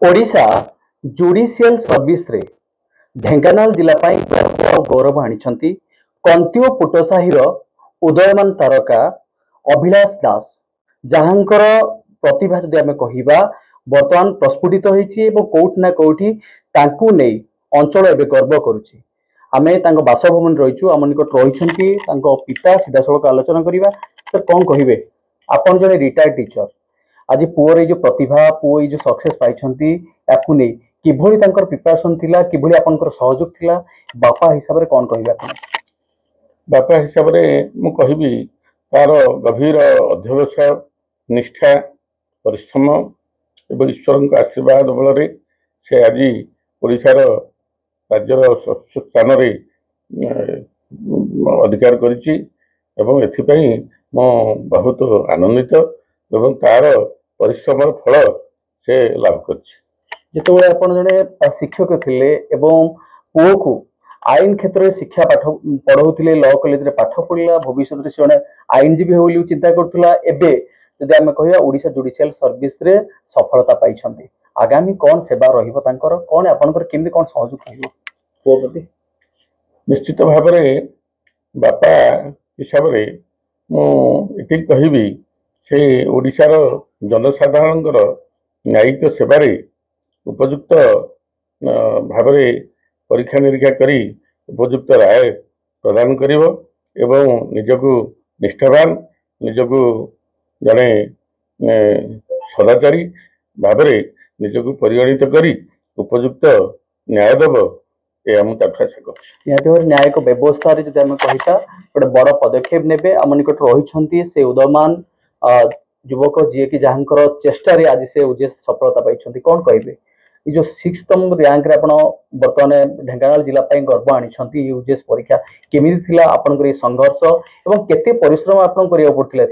Odisha judicial service रे ढेंकानाल जिला पाई गर्व और गौरव आनिछंती कंतिओ पुटसाहीर उदयमान तारका अभिलाष दास जहांकर प्रतिभा जदि आमे कहिबा वर्तमान प्रस्फुटित होईछि एवं कोउठ ना कोउठी तांकु नै अंचल एबे गर्व करूछि। आमे तांको बासभवन रहिछु आम निकट रहिछंती तांको पिता सीधासळख आलोचना करिबा। सर कोन कहिबे आपण जने रिटायर्ड टीचर आज पुअर जो प्रतिभा पुओ जो सक्सेस पाइछंती याकु नै किभଳି तांकर प्रिपरेशन थिला किभଳି आपनकर सहयोग थिला बापा हिसाब रे कोन कहिबा आपण बापा हिसाब से मु कहबी तार गभीर अध्यवसाय निष्ठा परिश्रम एवं ईश्वर आशीर्वाद बल से आज ओडिशार राज्यर स्थान अधिकार करिछि एवं एथिपई मो बहुत आनंदित एवं तार परिश्रम फल से लाभ करिछि। जेतेबेले आपण जने शिक्षक थिले एवं पुओ को आईन क्षेत्र में शिक्षा पाठ पढ़ाउथिले लॉ कॉलेज रे पाठ पढ़ला भविष्य रे से आईनजीवी हो बोली चिंता करथुला एबे जदि आमे कहिया ओडिशा जुडिशियल सर्विस रे सफलता पाइछंती आगामी कोन सेवा रहिबो तांकर कोन आपनकर केमि कोन सहयोग कहिबो पुओ प्रति निश्चित भाव में बापा हिसाब से मुझे कहबी से ओडिशार जनसाधारण न्यायिक सेवार उपयुक्त भाव परीक्षा निरीक्षा करी उपयुक्त राय प्रदान करिवो एवं निजको निष्ठावान निजको जड़े सदाचारी भाव निजको परिगणित करी उपयुक्त न्याय देव या न्यायिक व्यवस्था जो आम कहीता गोटे बड़ पदक्षेप नेबे आम निकट रही से उदयमान युवक जी की जहां चेष्टा आज से उजेस सफलता पाई कौन कहे जो 6th रैंक रे आपण वर्तमान ढेंकानाल जिला गर्व आनी यूजेस परीक्षा केमी आपन संघर्ष एवं केते परिश्रम आपन करिया पड़थिला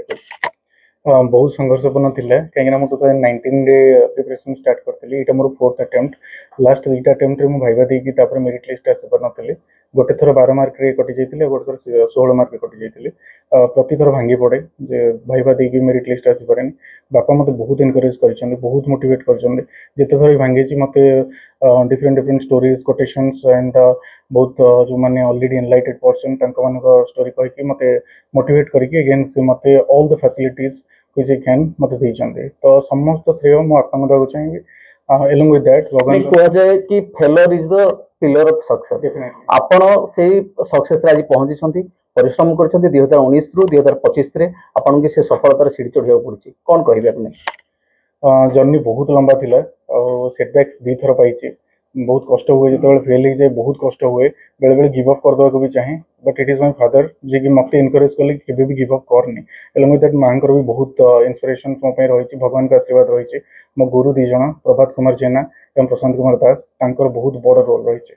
बहुत संघर्षपूर्ण थिला कहीं 2019 रे प्रिपरेशन स्टार्ट करथली एटा मोर 4th अटेम्प्ट लास्ट 2टा अटेम्प्ट रे मु भाइबा देकी तापर मेरिट लिस्ट आसे परनथले गोटे थर 12 मार्क रे कटि जाइतिले गोटे थर 16 मार्क रे कटि जाइतिले प्रति थर भांगी पड़े जे भाइबा देकी मेरिट लिस्ट आसे परनी बापा मते बहुत एनकरेज करछन बहुत मोटिवेट करछन जेते थर भांगी छि मते डिफरेंट स्टोरीज कोटेशंस एंड बहुत जो माने ऑलरेडी एनलाइटेड पर्सन तांको मानको स्टोरी कहि कि मते मोटिवेट करके अगेन से मते all the facilities which I can मते दैछन्ते तो समस्त श्रेय मु आपन दବାକୁ चाहिबी along with that भगवान को जाय कि failure is the pillar of success आपण सेही सक्सेस रे आज पहुंची छथि परिश्रम करछथि 2019 रु 2025 रे आपण के से सफलतार सीढ़ी चढ़िया पड़छि कोन कहिबे आपने जर्नी बहुत लंबा थिला और सेटबैक्स दी थर पाइछि बहुत कष्ट हुए जो फेल हो जाए बहुत कष्ट हुए बेले बेले गिव अप कर देवा भी चाहे but it is my father जी की मत इनकरेज कले केबे भी गिव अप करनी एलोंग विथ दैट मांकर भी बहुत इंस्पिरेशन मो पे रही भगवान का आशीर्वाद रही मो गुरु दी जण प्रभात कुमार जेना एवं प्रशांत कुमार दास तांकर बहुत बड़ रोल रही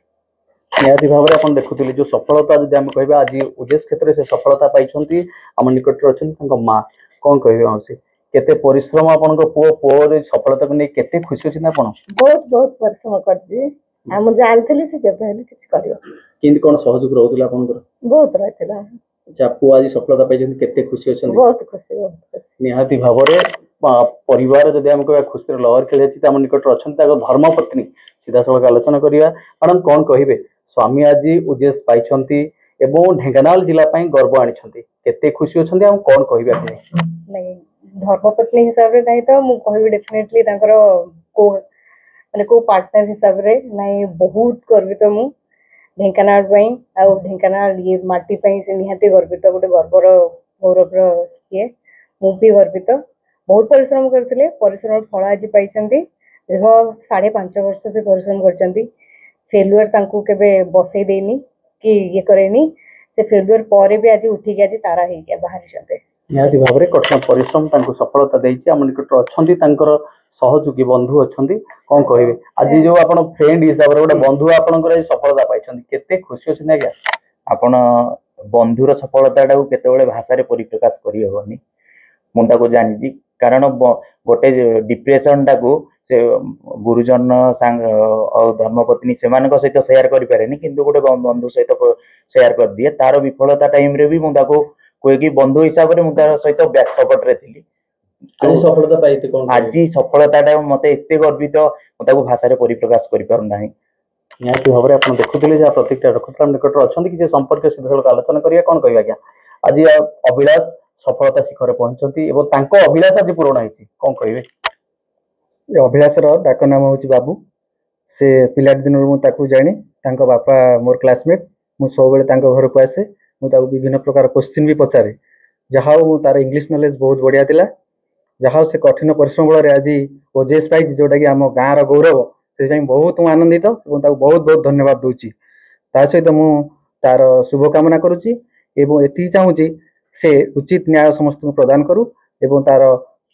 निहाती भाव में आप देखुले जो सफलता जब आम कह आज उद्देश्य क्षेत्र से सफलता पाई आम निकट अच्छा माँ कौन कहे केते परिश्रम आपन को पुओ सफलता को नहीं केते खुशी अछि ना आपण बहुत बहुत परिश्रम करछि हम जानथले से जब पहले कुछ करियो किंद कोन सहयोग रहउतला आपन को बहुत रहतला अच्छा पुओ आज सफलता पाई केते खुशी अछि बहुत खुशी निहाती भाव रे परिवार जदि हम कह खुशी लहर खेले अछि त हम निकट अछन त धर्म पत्नी सीधा सळख आलोचना करिया मैडम कोन कहिबे स्वामी आज उद्देश्य पाइछंती एवं ढेंकानाल जिला पाई गर्व आनिछंती केते खुशी अछंती हम कोन कहिबे आपने नहीं धर्मपत्नी हिसाब रे नहीं तो मु कहबी डेफिनेटली तांकर को माने को पार्टनर हिसाब रे नहीं बहुत गर्वित मु ढेंकानाल पई आ ढेंकानाल ये माटी पई से निहाती गर्वित गोटे गर्वर गौरव ये मु भी गर्वित बहुत परिश्रम करथिले परिश्रम फल आज पाइछंती देखो 5.5 वर्ष से परिश्रम करछंती फेल्युअर तांकू केबे बसई देनी कि ये करेनी से फेल्युअर पर भी आज उठी के आज तारा हे के बाहर छते निहाती भाव में कठिन परिश्रम तांको सफलता देछि आम निकट अछंती तांकर सहयोगी बंधु अछंती कोन कहिबे आज जो आपण फ्रेंड हिसाब रे गोटे बंधु आपनकर सफलता पाइछंती केते खुशी अछि ना आपण बंधुर सफलता को केतेबेले भाषा रे परिप्रकाश करि होनी मु ताको जानि कारण गोटे डिप्रेशन टाको से गुरुजन सांग और धर्मपत्नी से सहित शेयर करि पारेनी किंतु गोटे बंधु सहित शेयर कर दिए तार विफलता टाइम रे भी मु ताको कोई कि बंधु हिसाब से मुझे सहित बैक सपोर्ट रे थी आज सफलता पाइते कौन आज सफलता मते एते गर्वित ताको भाषा परिप्रकाश कर पार ना। निहाती भाव में आप देखुले जहाँ प्रतीक्षा रखुला निकट अच्छी किसी संपर्क सीधा आलोचना करिया कौन कह आज्ञा आज अभिलाष सफलता शिखर पहुंचती अभिलाष आज पूरण होती कौन कहे अभिलाषर डाक नाम हूँ बाबू से पिला दिन मुझे जानी बापा मोर क्लासमेट मुझे सब घर को आसे मुझे विभिन्न प्रकार क्वेश्चन भी पचारे जहाँ हूँ तार इंग्लिश नॉलेज बहुत बढ़िया थिला जहाँ से कठिन परिश्रम बल आज ओजेएस पाई जोटा कि आम गाँव गौरव से बहुत आनंदित और बहुत बहुत धन्यवाद दूची ता सहित मु तार शुभकामना करुच्ची एवं एति चाहूँगी से उचित न्याय समस्त को प्रदान करू एवं तार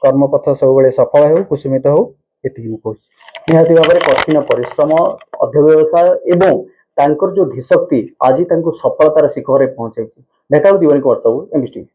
कर्मपथ सब सफल हो कुसुमित हो एति कहूँ निहाती भाव में कठिन परिश्रम अध्यवसाय एवं तांकर जो धीशक्ति आज सफलतार शिखर पहुंचाई ढेंकानाल दीवानी कुमार साहू एमबीसी।